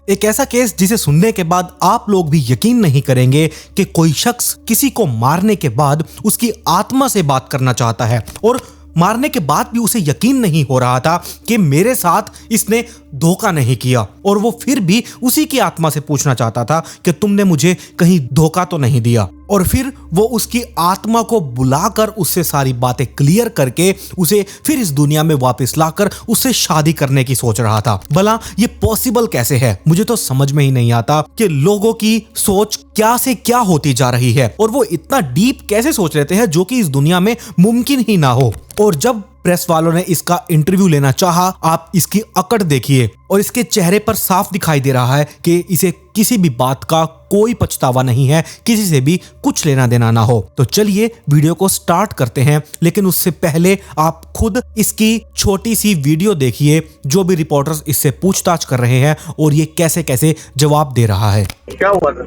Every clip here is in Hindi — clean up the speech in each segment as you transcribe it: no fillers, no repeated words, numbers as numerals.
एक ऐसा केस जिसे सुनने के बाद आप लोग भी यकीन नहीं करेंगे कि कोई शख्स किसी को मारने के बाद उसकी आत्मा से बात करना चाहता है, और मारने के बाद भी उसे यकीन नहीं हो रहा था कि मेरे साथ इसने धोखा नहीं किया, और वो फिर भी उसी की आत्मा से पूछना चाहता था कि तुमने मुझे कहीं धोखा तो नहीं दिया। और फिर वो उसकी आत्मा को बुलाकर उससे सारी बातें क्लियर करके उसे फिर इस दुनिया में वापस लाकर उससे शादी करने की सोच रहा था। भला ये पॉसिबल कैसे है? मुझे तो समझ में ही नहीं आता कि लोगों की सोच क्या से क्या होती जा रही है, और वो इतना डीप कैसे सोच लेते हैं जो कि इस दुनिया में मुमकिन ही ना हो। और जब प्रेस वालों ने इसका इंटरव्यू लेना चाहा, आप इसकी अकड़ देखिए, और इसके चेहरे पर साफ दिखाई दे रहा है कि इसे किसी भी बात का कोई पछतावा नहीं है, किसी से भी कुछ लेना देना ना हो। तो चलिए वीडियो को स्टार्ट करते हैं, लेकिन उससे पहले आप खुद इसकी छोटी सी वीडियो देखिए जो भी रिपोर्टर्स इससे पूछताछ कर रहे हैं और ये कैसे कैसे जवाब दे रहा है। क्या हुआ था?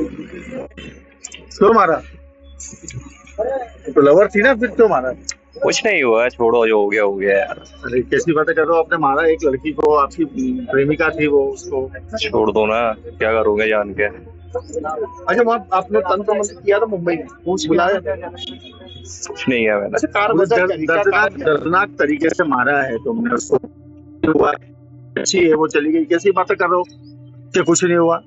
क्यों मारा? तो लवर थी ना, फिर क्यों मारा? कुछ नहीं हुआ, छोड़ो, जो हो गया हो गया यार। अरे कैसी बातें कर रहे हो? आपने मारा एक लड़की को, आपकी प्रेमिका थी वो, उसको छोड़ दो ना, क्या करोगे जान के। अच्छा, वहाँ आपने तंत्र मंत्र किया था मुंबई में, पूछ बुलाया? कुछ नहीं है मैंने। अच्छा, दर्दनाक तरीके से मारा है तुमने उसको, हुआ अच्छी है वो चली गई, कैसी बातें कर रहे हो कि कुछ नहीं हुआ?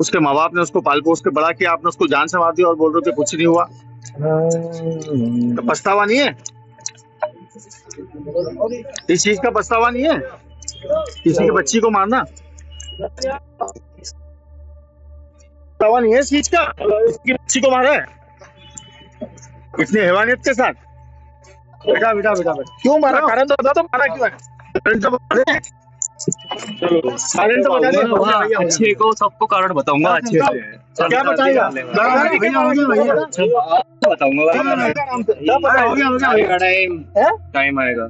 उसके माँ बाप ने उसको पाल पोस के बड़ा किया, आपने उसको जान से मार दिया और बोल रहे हो कि कुछ नहीं हुआ। तो पछतावा नहीं है? इस चीज का पछतावा नहीं है? किसी की बच्ची को मारना पछतावा नहीं है इस चीज का? इसकी बच्ची को मारा है इतनी हैवानियत के साथ। बेटा बेटा बेटा बेटा क्यों मारा? कारण तो बता दो, मारा क्यों है? कारण तो बता दे। अच्छे को सबको कारण बताऊंगा अच्छे से। क्या बताएगा? टाइम आएगा।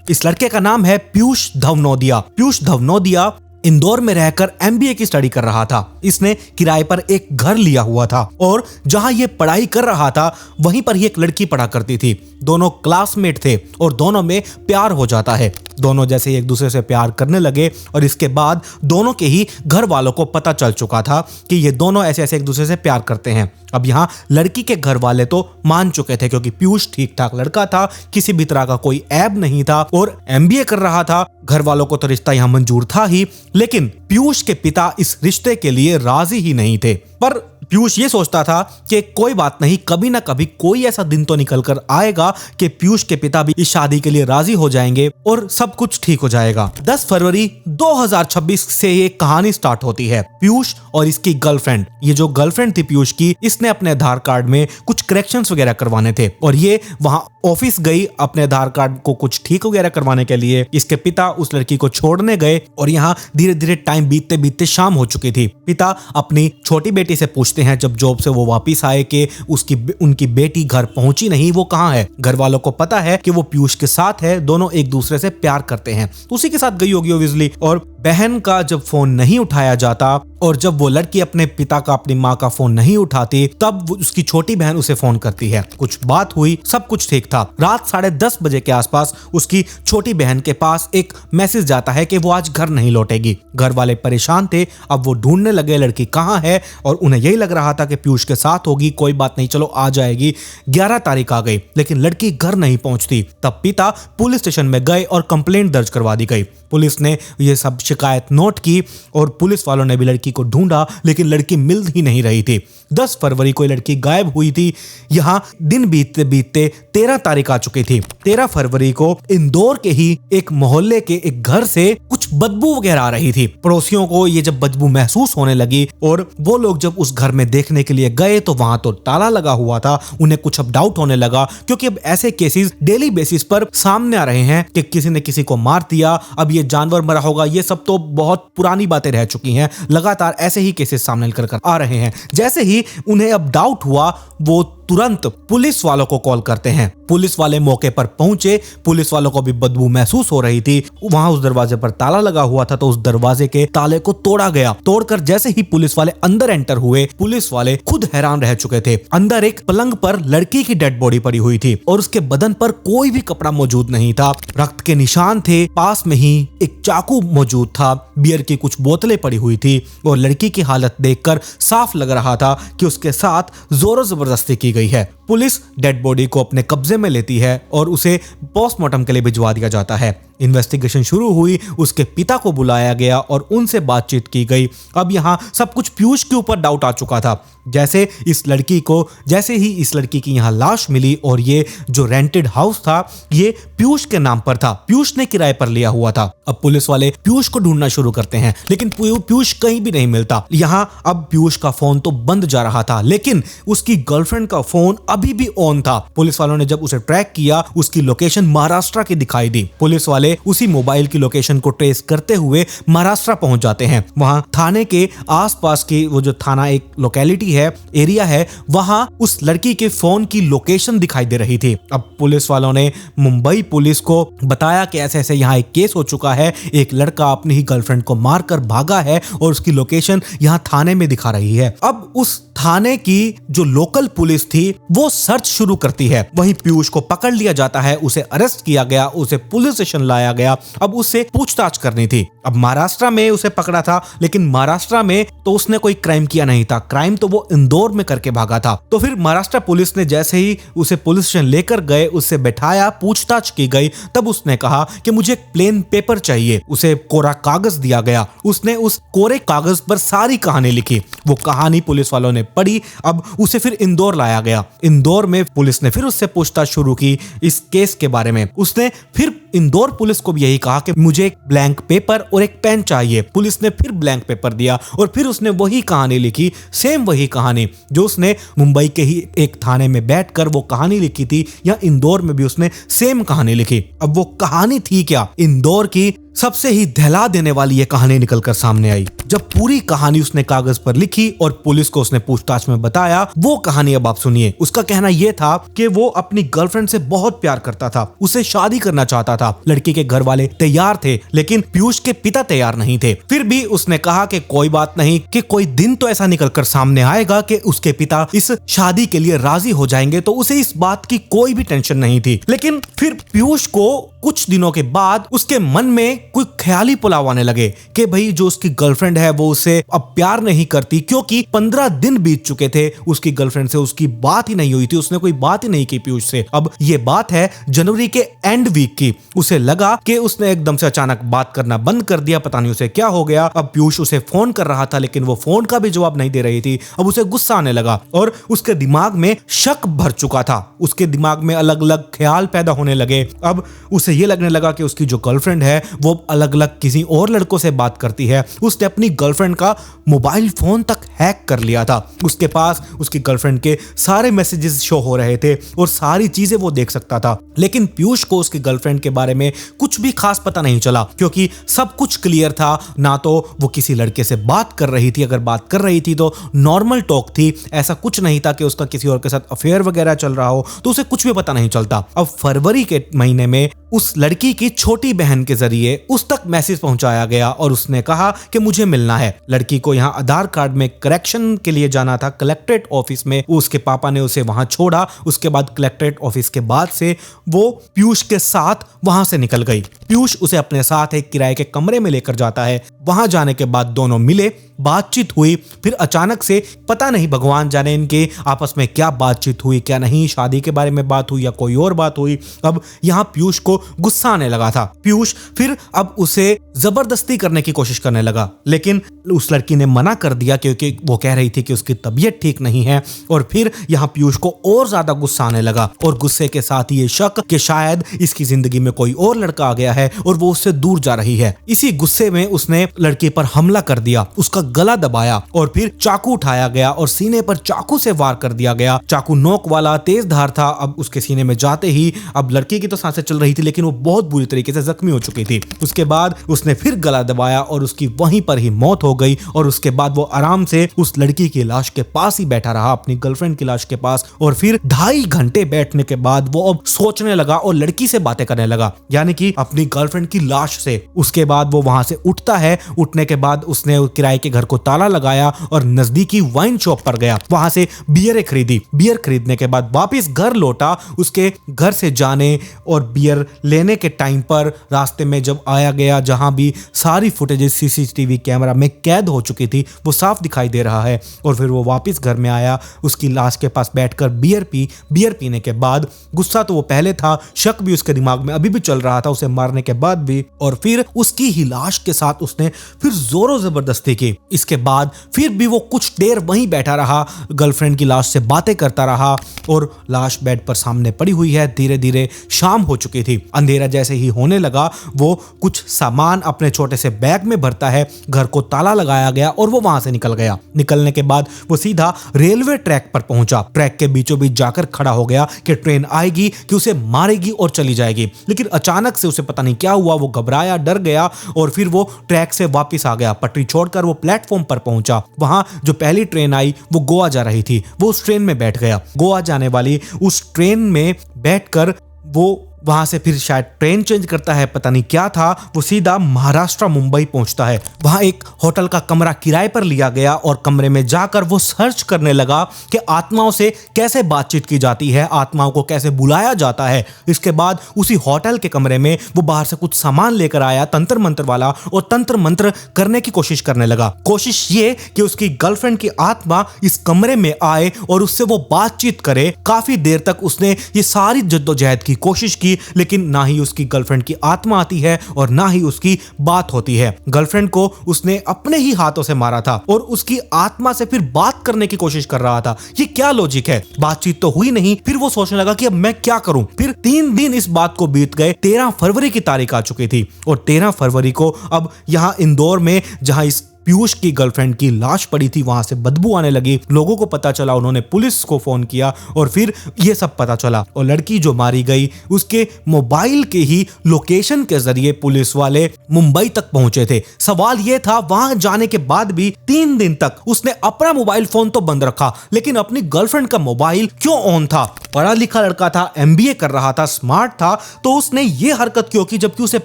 इस लड़के का नाम है पीयूष धवनोदिया। पीयूष धवनोदिया इंदौर में रहकर एमबीए की स्टडी कर रहा था। इसने किराए पर एक घर लिया हुआ था, और जहां ये पढ़ाई कर रहा था वहीं पर ही एक लड़की पढ़ा करती थी। दोनों क्लासमेट थे और दोनों में प्यार हो जाता है। दोनों जैसे एक दूसरे से प्यार करने लगे, और इसके बाद दोनों के ही घर वालों को पता चल चुका था कि ये दोनों ऐसे ऐसे एक दूसरे से प्यार करते हैं। अब यहाँ लड़की के घर वाले तो मान चुके थे, क्योंकि पीयूष ठीक ठाक लड़का था, किसी भी तरह का कोई ऐब नहीं था, और एमबीए कर रहा था। घर वालों को तो रिश्ता यहाँ मंजूर था ही, लेकिन पीयूष के पिता इस रिश्ते के लिए राजी ही नहीं थे। पर पीयूष ये सोचता था कि कोई बात नहीं, कभी ना कभी कोई ऐसा दिन तो निकल कर आएगा कि पीयूष के पिता भी इस शादी के लिए राजी हो जाएंगे और सब कुछ ठीक हो जाएगा। 10 फरवरी 2026 से ये कहानी स्टार्ट होती है। पीयूष और इसकी गर्लफ्रेंड, ये जो गर्लफ्रेंड थी पीयूष की, इसने अपने आधार कार्ड में कुछ करेक्शंस वगैरह करवाने थे, और ये वहां ऑफिस गई अपने आधार कार्ड को कुछ ठीक वगैरह करवाने के लिए। इसके पिता उस लड़की को छोड़ने गए, और यहाँ धीरे धीरे टाइम बीतते बीतते शाम हो चुकी थी। पिता अपनी छोटी बेटी से पूछते हैं जब जॉब से वो वापस आए कि उनकी बेटी घर पहुंची नहीं, वो कहाँ है। घर वालों को पता है कि वो पीयूष के साथ है, दोनों एक दूसरे से प्यार करते हैं, उसी के साथ गई होगी ऑब्वियसली। और बहन का जब फोन नहीं उठाया जाता, और जब वो लड़की अपने पिता का, अपनी माँ का फोन नहीं उठाती, तब उसकी छोटी बहन उसे फोन करती है। कुछ बात हुई, सब कुछ ठीक था। रात 10:30 बजे के आसपास उसकी छोटी बहन के पास एक मैसेज जाता है कि वो आज घर नहीं लौटेगी। घर वाले परेशान थे, अब वो ढूंढने लगे लड़की कहाँ है, और उन्हें यही लग रहा था कि पीयूष के साथ होगी, कोई बात नहीं, चलो आ जाएगी। 11 तारीख आ गई, लेकिन लड़की घर नहीं पहुंचती। तब पिता पुलिस स्टेशन में गए और कंप्लेंट दर्ज करवा दी गई। पुलिस ने ये सब शिकायत नोट की, और पुलिस वालों ने भी लड़की को ढूंढा, लेकिन लड़की मिल ही नहीं रही थी। 10 फरवरी को लड़की गायब हुई थी। यहाँ दिन बीतते बीतते 13 तारीख आ चुकी थी। 13 फरवरी को इंदौर के ही एक मोहल्ले के एक घर से कुछ बदबू वगैरह आ रही थी। पड़ोसियों को ये जब बदबू महसूस होने लगी, और वो लोग जब उस घर में देखने के लिए गए तो वहां तो ताला लगा हुआ था। उन्हें कुछ अब डाउट होने लगा, क्योंकि अब ऐसे केसेस डेली बेसिस पर सामने आ रहे हैं कि किसी ने किसी को मार दिया, अब ये जानवर मरा होगा, ये सब तो बहुत पुरानी बातें रह चुकी हैं। लगातार ऐसे ही केसेस सामने निकल कर आ रहे हैं। जैसे ही उन्हें अब डाउट हुआ, वो तुरंत पुलिस वालों को कॉल करते हैं। पुलिस वाले मौके पर पहुंचे। पुलिस वालों को भी बदबू महसूस हो रही थी। वहां उस दरवाजे पर ताला लगा हुआ था, तो उस दरवाजे के ताले को तोड़ा गया। तोड़कर जैसे ही पुलिस वाले अंदर एंटर हुए, पुलिस वाले खुद हैरान रह चुके थे। अंदर एक पलंग पर लड़की की डेड बॉडी पड़ी हुई थी और उसके बदन पर कोई भी कपड़ा मौजूद नहीं था। रक्त के निशान थे। पास में ही एक चाकू मौजूद था। बियर की कुछ बोतलें पड़ी हुई थी और लड़की की हालत देखकर साफ लग रहा था कि उसके साथ जोर जबरदस्ती की गई है। पुलिस डेड बॉडी को अपने कब्जे में लेती है और उसे पोस्टमार्टम के लिए भिजवा दिया जाता है। इन्वेस्टिगेशन शुरू हुई। उसके पिता को बुलाया गया और उनसे बातचीत की गई। अब यहाँ सब कुछ पीयूष के ऊपर डाउट आ चुका था। जैसे ही इस लड़की की यहाँ लाश मिली और ये जो रेंटेड हाउस था ये पीयूष के नाम पर था, पीयूष ने किराए पर लिया हुआ था। अब पुलिस वाले पीयूष को ढूंढना शुरू करते हैं, लेकिन पीयूष कहीं भी नहीं मिलता। यहाँ अब पीयूष का फोन तो बंद जा रहा था, लेकिन उसकी गर्लफ्रेंड का फोन अभी भी ऑन था। पुलिस वालों ने जब उसे ट्रैक किया, उसकी लोकेशन महाराष्ट्र की दिखाई दी। पुलिस वाले उसी मोबाइल की लोकेशन को ट्रेस करते हुए महाराष्ट्र पहुंच जाते हैं। वहां थाने के आसपास की वो जो थाना एक लोकेलिटी है, एरिया है, वहां उस लड़की के फोन की लोकेशन दिखाई दे रही थी। अब पुलिस वालों ने मुंबई पुलिस को बताया कि ऐसे ऐसे यहाँ एक केस हो चुका है, एक लड़का अपनी ही गर्लफ्रेंड को मारकर भागा है और उसकी लोकेशन यहाँ थाने में दिखा रही है। अब उस थाने की जो लोकल पुलिस थी वो सर्च शुरू करती है। वहीं पीयूष को पकड़ लिया जाता है, उसे अरेस्ट किया गया, उसे पुलिस स्टेशन लाया गया। अब उससे पूछताछ करनी थी। अब महाराष्ट्र में उसे पकड़ा था, लेकिन महाराष्ट्र में तो उसने कोई क्राइम किया नहीं था। क्राइम तो वो इंदौर में करके भागा था। तो फिर महाराष्ट्र पुलिस ने जैसे ही उसे पुलिस स्टेशन लेकर गए, उससे बैठाया, पूछताछ की गई, तब उसने कहा कि मुझे एक प्लेन पेपर चाहिए। उसे कोरा कागज दिया गया। उसने उस कोरे कागज पर सारी कहानी लिखी। वो कहानी पुलिस वालों ने पढ़ी। अब उसे फिर इंदौर लाया गया। इंदौर में पुलिस ने फिर उससे पूछताछ शुरू की इस केस के बारे में। उसने फिर इंदौर पुलिस को भी यही कहा कि मुझे एक ब्लैंक पेपर और एक पेन चाहिए। पुलिस ने फिर ब्लैंक पेपर दिया और फिर उसने वही कहानी लिखी, सेम वही कहानी जो उसने मुंबई के ही एक थाने में बैठकर वो कहानी लिखी थी, या इंदौर में भी उसने सेम कहानी लिखी। अब वो कहानी थी क्या? इंदौर की सबसे ही दहला देने वाली ये कहानी निकलकर सामने आई। जब पूरी कहानी उसने कागज पर लिखी और पुलिस को उसने पूछताछ में बताया, वो कहानी अब आप सुनिए। उसका कहना यह था कि वो अपनी गर्लफ्रेंड से बहुत प्यार करता था, उसे शादी करना चाहता था। लड़की के घर वाले तैयार थे, लेकिन पीयूष के पिता तैयार नहीं थे। फिर भी उसने कहा कि कोई बात नहीं, कि कोई दिन तो ऐसा निकलकर सामने आएगा कि उसके पिता इस शादी के लिए राजी हो जाएंगे। तो उसे इस बात की कोई भी टेंशन नहीं थी। लेकिन फिर पीयूष को कुछ दिनों के बाद उसके मन में कोई ख्याली पुलाव आने लगे कि भाई जो उसकी गर्लफ्रेंड है वो उसे अब प्यार नहीं करती, क्योंकि 15 दिन बीत चुके थे उसकी गर्लफ्रेंड से उसकी बात ही नहीं हुई थी। उसने कोई बात ही नहीं की पीयूष से। अब ये बात है जनवरी के एंड वीक की। उसे लगा कि उसने एकदम से अचानक बात करना बंद कर दिया, पता नहीं उसे क्या हो गया। अब पीयूष उसे फोन कर रहा था, लेकिन वो फोन का भी जवाब नहीं दे रही थी। अब उसे गुस्सा आने लगा और उसके दिमाग में शक भर चुका था। उसके दिमाग में अलग अलग ख्याल पैदा होने लगे। अब उसे ये लगने लगा कि उसकी जो गर्लफ्रेंड है वो अलग अलग किसी और लड़कों से बात करती है। उसने अपनी गर्लफ्रेंड का मोबाइल फोन तक हैक कर लिया था। उसके पास उसकी गर्लफ्रेंड के सारे मैसेजेस शो हो रहे थे और सारी चीजें वो देख सकता था। लेकिन पीयूष को उसकी गर्लफ्रेंड के बारे में कुछ भी खास पता नहीं चला, क्योंकि सब कुछ क्लियर था। ना तो वो किसी लड़के से बात कर रही थी, अगर बात कर रही थी तो नॉर्मल टॉक थी। ऐसा कुछ नहीं था कि उसका किसी और के साथ अफेयर वगैरह चल रहा हो, तो उसे कुछ भी पता नहीं चलता। अब फरवरी के महीने में उस लड़की की छोटी बहन के जरिए उस तक मैसेज पहुंचाया गया और उसने कहा कि मुझे मिलना है। लड़की को यहाँ आधार कार्ड में करेक्शन के लिए जाना था कलेक्ट्रेट ऑफिस में। उसके पापा ने उसे वहां छोड़ा। उसके बाद कलेक्ट्रेट ऑफिस के बाद से वो पीयूष के साथ वहां से निकल गई। पीयूष उसे अपने साथ एक किराए के कमरे में लेकर जाता है। वहां जाने के बाद दोनों मिले, बातचीत हुई। फिर अचानक से पता नहीं भगवान जाने इनके आपस में क्या बातचीत हुई, क्या नहीं, शादी के बारे में बात हुई या कोई और बात हुई। अब यहाँ पीयूष को गुस्सा आने लगा था। पीयूष फिर अब उसे जबरदस्ती करने की कोशिश करने लगा, लेकिन उस लड़की ने मना कर दिया क्योंकि वो कह रही थी कि उसकी तबीयत ठीक नहीं है। और फिर यहाँ पीयूष को और ज्यादा गुस्सा आने लगा और गुस्से के साथ ये शक कि शायद इसकी जिंदगी में कोई और लड़का आ गया है और वो उससे दूर जा रही है। इसी गुस्से में उसने लड़की पर हमला कर दिया। उसका गला दबाया और फिर चाकू उठाया गया और सीने पर चाकू से वार कर दिया गया। चाकू नोक वाला, तेज धार था। अब उसके सीने में जाते ही अब लड़की की तो सांसें चल रही थी, लेकिन वो बहुत बुरी तरीके से जख्मी हो चुकी थी। उसके बाद उसने फिर गला दबाया और उसकी वहीं पर ही मौत हो गई। और उसके बाद वो आराम से उस लड़की की लाश के पास ही बैठा रहा, अपनी गर्लफ्रेंड की लाश के पास। और फिर 2.5 घंटे बैठने के बाद वो अब सोचने लगा और लड़की से बातें करने लगा, यानी कि अपनी गर्लफ्रेंड की लाश से। उसके बाद वो वहां से उठता है। उठने के बाद उसने किराए के घर को ताला लगाया और नजदीकी वाइन शॉप पर गया। वहां से बियर खरीदी। बियर खरीदने के बाद वापस घर लौटा। उसके घर से जाने और बियर लेने के टाइम पर रास्ते में जब आया गया, जहां भी सारी फुटेजेस सीसीटीवी कैमरा में कैद हो चुकी थी, वो साफ दिखाई दे रहा है। और फिर वो वापस घर में आया, उसकी लाश के पास बैठकर बियर पी। बियर पीने के बाद गुस्सा तो वो पहले था, शक भी उसके दिमाग में अभी भी चल रहा था उसे मारने के बाद भी। और फिर उसकी ही लाश के साथ उसने फिर जोरों जबरदस्ती की। इसके बाद फिर भी वो कुछ देर वहीं बैठा रहा, गर्लफ्रेंड की लाश से बातें करता रहा। और लाश बेड पर सामने पड़ी हुई है। धीरे धीरे शाम हो चुकी थी। अंधेरा जैसे ही होने लगा, वो कुछ सामान अपने छोटे से बैग में भरता है। घर को ताला लगाया गया और वो वहां से निकल गया। निकलने के बाद वो सीधा रेलवे ट्रैक पर पहुंचा। ट्रैक के बीचों बीच जाकर खड़ा हो गया कि ट्रेन आएगी कि उसे मारेगी और चली जाएगी। लेकिन अचानक से उसे पता नहीं क्या हुआ, वो घबराया, डर गया और फिर वो ट्रैक से वापस आ गया। पटरी छोड़कर वो प्लेटफॉर्म पर पहुंचा। वहां जो पहली ट्रेन आई वो गोवा जा रही थी। वो उस ट्रेन में बैठ गया। गोवा जाने वाली उस ट्रेन में बैठकर वो वहां से फिर शायद ट्रेन चेंज करता है, पता नहीं क्या था। वो सीधा महाराष्ट्र मुंबई पहुंचता है। वहां एक होटल का कमरा किराए पर लिया गया और कमरे में जाकर वो सर्च करने लगा कि आत्माओं से कैसे बातचीत की जाती है, आत्माओं को कैसे बुलाया जाता है। इसके बाद उसी होटल के कमरे में वो बाहर से कुछ सामान लेकर आया, तंत्र मंत्र वाला, और तंत्र मंत्र करने की कोशिश करने लगा। कोशिश ये कि उसकी गर्लफ्रेंड की आत्मा इस कमरे में आए और उससे वो बातचीत करे। काफी देर तक उसने ये सारी जद्दोजहद की कोशिश की, लेकिन ना ही उसकी गर्लफ्रेंड की आत्मा आती है और ना ही उसकी बात होती है। गर्लफ्रेंड को उसने अपने ही हाथों से मारा था और उसकी आत्मा से फिर बात करने की कोशिश कर रहा था। ये क्या लॉजिक है? बातचीत तो हुई नहीं। फिर वो सोचने लगा कि अब मैं क्या करूं। फिर 3 दिन इस बात को बीत गए। 13 फरवरी की तारीख आ चुकी थी और 13 फरवरी को अब यहां इंदौर में, जहां इस पीयूष की गर्लफ्रेंड की लाश पड़ी थी, वहां से बदबू आने लगी। लोगों को पता चला, उन्होंने पुलिस को फोन किया और फिर ये सब पता चला। और लड़की जो मारी गई, उसके मोबाइल के ही लोकेशन के जरिए पुलिस वाले मुंबई तक पहुंचे थे। सवाल यह था, वहां जाने के बाद भी 3 दिन तक उसने अपना मोबाइल फोन तो बंद रखा, लेकिन अपनी गर्लफ्रेंड का मोबाइल क्यों ऑन था? पढ़ा लिखा लड़का था, MBA कर रहा था, स्मार्ट था, तो उसने ये हरकत क्यों की, जबकि उसे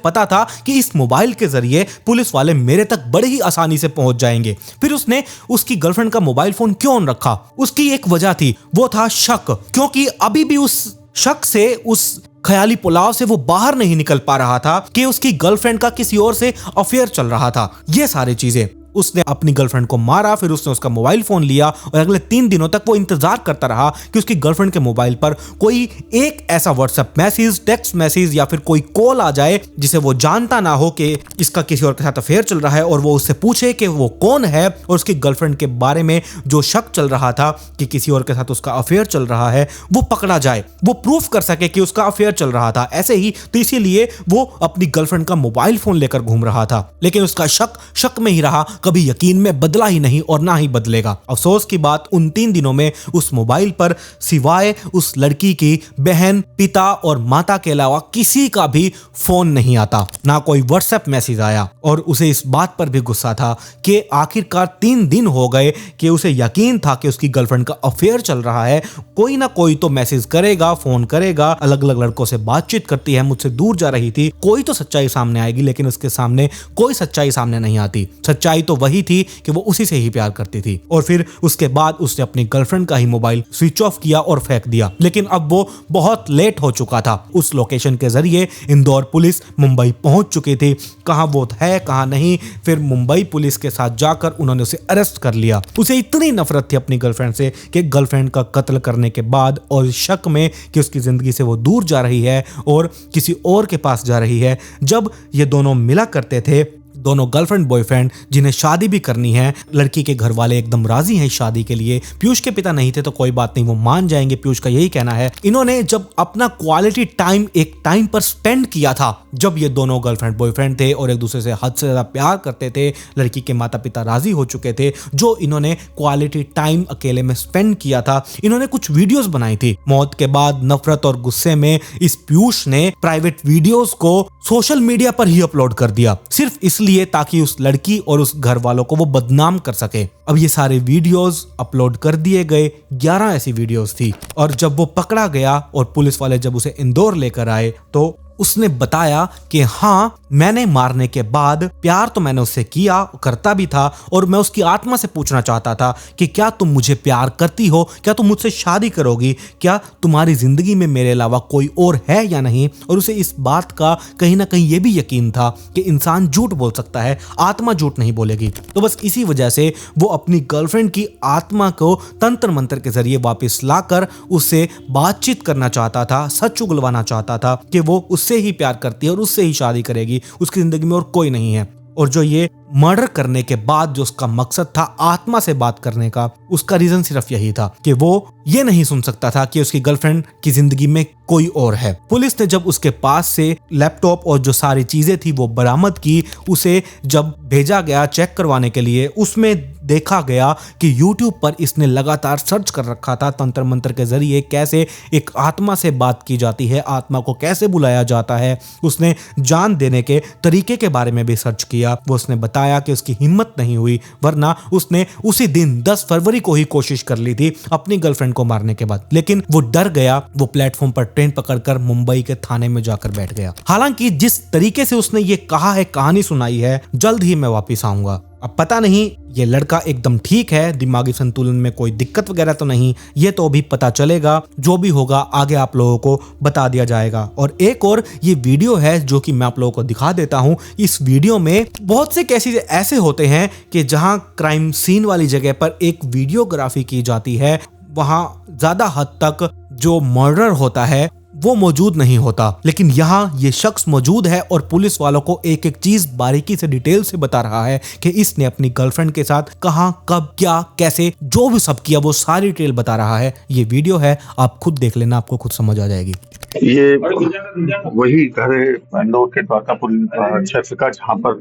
पता था कि इस मोबाइल के जरिए पुलिस वाले मेरे तक बड़े ही आसानी से पहुंच जाएंगे। फिर उसने उसकी गर्लफ्रेंड का मोबाइल फोन क्यों ऑन रखा? उसकी एक वजह थी, वो था शक, क्योंकि अभी भी उस शक से, उस ख्याली पुलाव से वो बाहर नहीं निकल पा रहा था कि उसकी गर्लफ्रेंड का किसी और से अफेयर चल रहा था। ये सारी चीजें उसने अपनी गर्लफ्रेंड को मारा, फिर उसने उसका मोबाइल फोन लिया और अगले 3 दिनों तक वो इंतजार करता रहा कि उसकी गर्लफ्रेंड के मोबाइल पर कोई एक ऐसा व्हाट्सएप मैसेज, टेक्स्ट मैसेज या फिर कोई कॉल आ जाए जिसे वो जानता ना हो कि इसका किसी और के साथ अफेयर चल रहा है, और वो उससे पूछे कि वो कौन है और उसकी गर्लफ्रेंड के बारे में जो शक चल रहा था कि किसी और के साथ उसका अफेयर चल रहा है, वो पकड़ा जाए, वो प्रूफ कर सके कि उसका अफेयर चल रहा था। ऐसे ही तो इसीलिए वो अपनी गर्लफ्रेंड का मोबाइल फोन लेकर घूम रहा था। लेकिन उसका शक में ही रहा, कभी यकीन में बदला ही नहीं और ना ही बदलेगा। अफसोस की बात, उन 3 दिनों में उस मोबाइल पर सिवाय उस लड़की की बहन, पिता और माता के अलावा किसी का भी फोन नहीं आता, ना कोई व्हाट्सएप मैसेज आया। और उसे इस बात पर भी गुस्सा था कि आखिरकार 3 दिन हो गए कि उसे यकीन था कि उसकी गर्लफ्रेंड का अफेयर चल रहा है, कोई ना कोई तो मैसेज करेगा, फोन करेगा, अलग अलग लड़कों से बातचीत करती है, मुझसे दूर जा रही थी, कोई तो सच्चाई सामने आएगी। लेकिन उसके सामने कोई सच्चाई सामने नहीं आती। सच्चाई तो वही थी कि वो उसी से ही प्यार करती थी। और फिर उसके बाद उसने अपनी गर्लफ्रेंड का ही मोबाइल स्विच ऑफ किया और फेंक दिया। लेकिन अब वो बहुत लेट हो चुका था। उस लोकेशन के जरिए इंदौर पुलिस मुंबई पहुंच चुकी थी। कहां वो है कहां नहीं, फिर मुंबई पुलिस के साथ जाकर उन्होंने उसे अरेस्ट कर लिया। उसे इतनी नफरत थी अपनी गर्लफ्रेंड से कि गर्लफ्रेंड का कत्ल करने के बाद और शक में कि उसकी जिंदगी से वो दूर जा रही है और किसी और के पास जा रही है, जब ये दोनों मिला करते थे, दोनों गर्लफ्रेंड बॉयफ्रेंड जिन्हें शादी भी करनी है, लड़की के घर वाले एकदम राजी हैं शादी के लिए। पीयूष के पिता नहीं थे तो कोई बात नहीं, वो मान जाएंगे, पीयूष का यही कहना है। इन्होंने जब अपना क्वालिटी टाइम एक टाइम पर स्पेंड किया था, जब ये दोनों गर्लफ्रेंड बॉयफ्रेंड थे और एक दूसरे से हद से ज्यादा प्यार करते थे, लड़की के माता पिता राजी हो चुके थे, जो इन्होंने क्वालिटी टाइम अकेले में स्पेंड किया था, इन्होंने कुछ वीडियोस बनाई थी। मौत के बाद नफरत और गुस्से में इस पीयूष ने प्राइवेट वीडियोस को सोशल मीडिया पर ही अपलोड कर दिया, सिर्फ इसलिए ताकि उस लड़की और उस घर वालों को वो बदनाम कर सके। अब ये सारे वीडियोस अपलोड कर दिए गए, 11 ऐसी वीडियोस थी। और जब वो पकड़ा गया और पुलिस वाले जब उसे इंदौर लेकर आए तो उसने बताया कि हाँ, मैंने मारने के बाद प्यार तो मैंने उससे किया, करता भी था, और मैं उसकी आत्मा से पूछना चाहता था कि क्या तुम मुझे प्यार करती हो, क्या तुम मुझसे शादी करोगी, क्या तुम्हारी जिंदगी में मेरे अलावा कोई और है या नहीं। और उसे इस बात का कहीं ना कहीं ये भी यकीन था कि इंसान झूठ बोल सकता है, आत्मा झूठ नहीं बोलेगी। तो बस इसी वजह से वो अपनी गर्लफ्रेंड की आत्मा को तंत्र मंत्र के जरिए वापस लाकर उससे बातचीत करना चाहता था, सच उगलवाना चाहता था कि वो उससे ही प्यार करती है और उससे ही शादी करेगी, उसकी जिंदगी में और कोई नहीं है। और जो ये मर्डर करने के बाद जो उसका मकसद था आत्मा से बात करने का, उसका रीजन सिर्फ यही था कि वो ये नहीं सुन सकता था कि उसकी गर्लफ्रेंड की जिंदगी में कोई और है। पुलिस ने जब उसके पास से लैपटॉप और जो सारी चीजें थी वो बरामद की, उसे जब भेजा गया चेक करवाने के लिए, उसमें देखा गया कि YouTube पर इसने लगातार सर्च कर रखा था तंत्र मंत्र के जरिए कैसे एक आत्मा से बात की जाती है, आत्मा को कैसे बुलाया जाता है। उसने जान देने के तरीके के बारे में भी सर्च किया। वो उसने बताया कि उसकी हिम्मत नहीं हुई, वरना उसने उसी दिन 10 फरवरी को ही कोशिश कर ली थी अपनी गर्लफ्रेंड को मारने के बाद, लेकिन वो डर गया। वो प्लेटफॉर्म पर ट्रेन पकड़कर मुंबई के थाने में जाकर बैठ गया। हालांकि जिस तरीके से उसने ये कहा है, कहानी सुनाई है, जल्द ही मैं वापिस आऊंगा। अब पता नहीं ये लड़का एकदम ठीक है, दिमागी संतुलन में कोई दिक्कत वगैरह तो नहीं, ये तो अभी पता चलेगा। जो भी होगा आगे आप लोगों को बता दिया जाएगा। और एक और ये वीडियो है जो कि मैं आप लोगों को दिखा देता हूं। इस वीडियो में बहुत से केसेस ऐसे होते हैं कि जहां क्राइम सीन वाली जगह पर एक वीडियोग्राफी की जाती है, वहां ज्यादा हद तक जो मर्डर होता है वो मौजूद नहीं होता, लेकिन यहाँ ये शख्स मौजूद है और पुलिस वालों को एक एक चीज बारीकी से डिटेल से बता रहा है कि इसने अपनी गर्लफ्रेंड के साथ कहां, कब, क्या, कैसे, जो भी सब किया वो सारी डिटेल बता रहा है। ये वीडियो है, आप खुद देख लेना, आपको खुद समझ आ जाएगी। ये वही घर है इंदौर के द्वारकापुर क्षेत्र का, जहाँ पर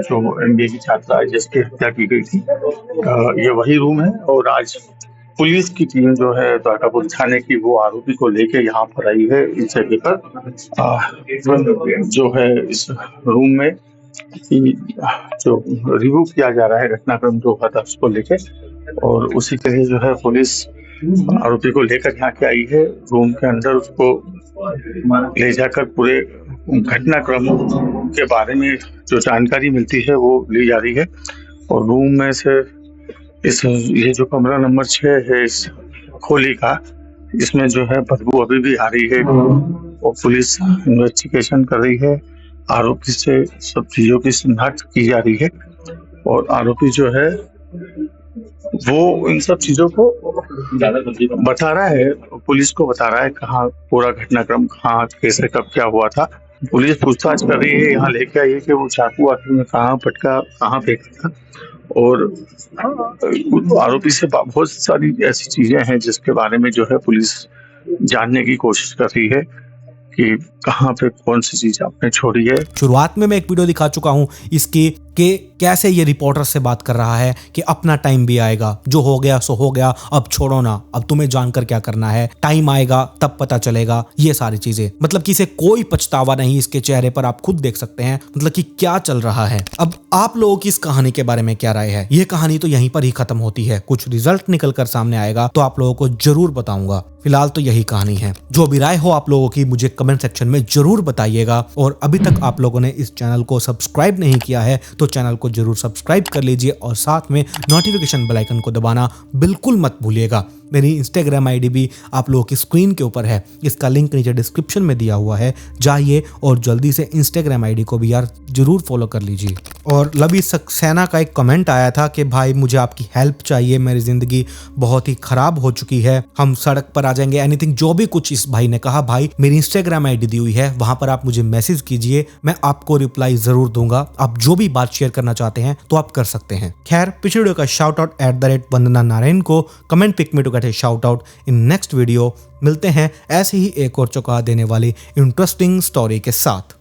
जो MBA की छात्रा है जिसकी हत्या की गई थी, ये वही रूम है। और आज पुलिस की टीम जो है द्वारकापुर थाने की, वो आरोपी को लेके यहाँ पर आई है इस जगह पर। जो है इस रूम में जो रिव्यू किया जा रहा है घटनाक्रम जो हुआ था उसको लेके, और उसी तरह जो है पुलिस आरोपी को लेकर यहाँ के आई है। रूम के अंदर उसको ले जाकर पूरे घटनाक्रम के बारे में जो जानकारी मिलती है वो ली जा रही है। और रूम में से ये जो कमरा नंबर 6 है इस खोली का, इसमें जो है बदबू अभी भी आ रही है और पुलिस इन्वेस्टिगेशन कर रही है। आरोपी से सब चीजों की शिनाख्त की जा रही है और आरोपी जो है वो इन सब चीजों को बता रहा है, पुलिस को बता रहा है कहाँ पूरा घटनाक्रम, कहाँ कैसे कब क्या हुआ था। पुलिस पूछताछ कर रही है, यहाँ लेके आई है कि वो चाकू आखिर में कहाँ पटका, कहाँ फेंका था। और आरोपी से बहुत सारी ऐसी चीजें हैं जिसके बारे में जो है पुलिस जानने की कोशिश कर रही है कि कहाँ पे कौन सी चीज आपने छोड़ी है। शुरुआत में मैं एक वीडियो दिखा चुका हूं इसकी कि कैसे ये रिपोर्टर से बात कर रहा है कि अपना टाइम भी आएगा, जो हो गया सो हो गया, अब छोड़ो ना, अब तुम्हें जानकर क्या करना है, टाइम आएगा तब पता चलेगा, ये सारी चीजें। मतलब कि इसे कोई पछतावा नहीं, इसके चेहरे पर आप खुद देख सकते हैं मतलब कि क्या चल रहा है। अब आप लोगों की इस कहानी के बारे में क्या राय है? ये कहानी तो यहीं पर ही खत्म होती है, कुछ रिजल्ट निकल कर सामने आएगा तो आप लोगों को जरूर बताऊंगा। फिलहाल तो यही कहानी है। जो भी राय हो आप लोगों की मुझे कमेंट सेक्शन में जरूर बताइएगा। और अभी तक आप लोगों ने इस चैनल को सब्सक्राइब नहीं किया है तो तो चैनल को जरूर सब्सक्राइब कर लीजिए और साथ में नोटिफिकेशन बेल आइकन को दबाना बिल्कुल मत भूलिएगा। मेरी इंस्टाग्राम आईडी भी आप लोगों की स्क्रीन के ऊपर है, इसका लिंक नीचे डिस्क्रिप्शन में दिया हुआ है, जाइए और जल्दी से इंस्टाग्राम आईडी को भी यार जरूर फॉलो कर लीजिए। और लबी सक्सेना का एक कमेंट आया था कि भाई मुझे आपकी हेल्प चाहिए, मेरी जिंदगी बहुत ही खराब हो चुकी है, हम सड़क पर आ जाएंगे, एनीथिंग जो भी कुछ इस भाई ने कहा। भाई मेरी इंस्टाग्राम आईडी दी हुई है, वहां पर आप मुझे मैसेज कीजिए, मैं आपको रिप्लाई जरूर दूंगा। आप जो भी बात शेयर करना चाहते हैं तो आप कर सकते हैं। खैर पिछले वीडियो का शाउट आउट @वंदना नारायण को कमेंट पिक में to get a shout out in next video. मिलते हैं ऐसे ही एक और चौंका देने वाली इंटरेस्टिंग स्टोरी के साथ।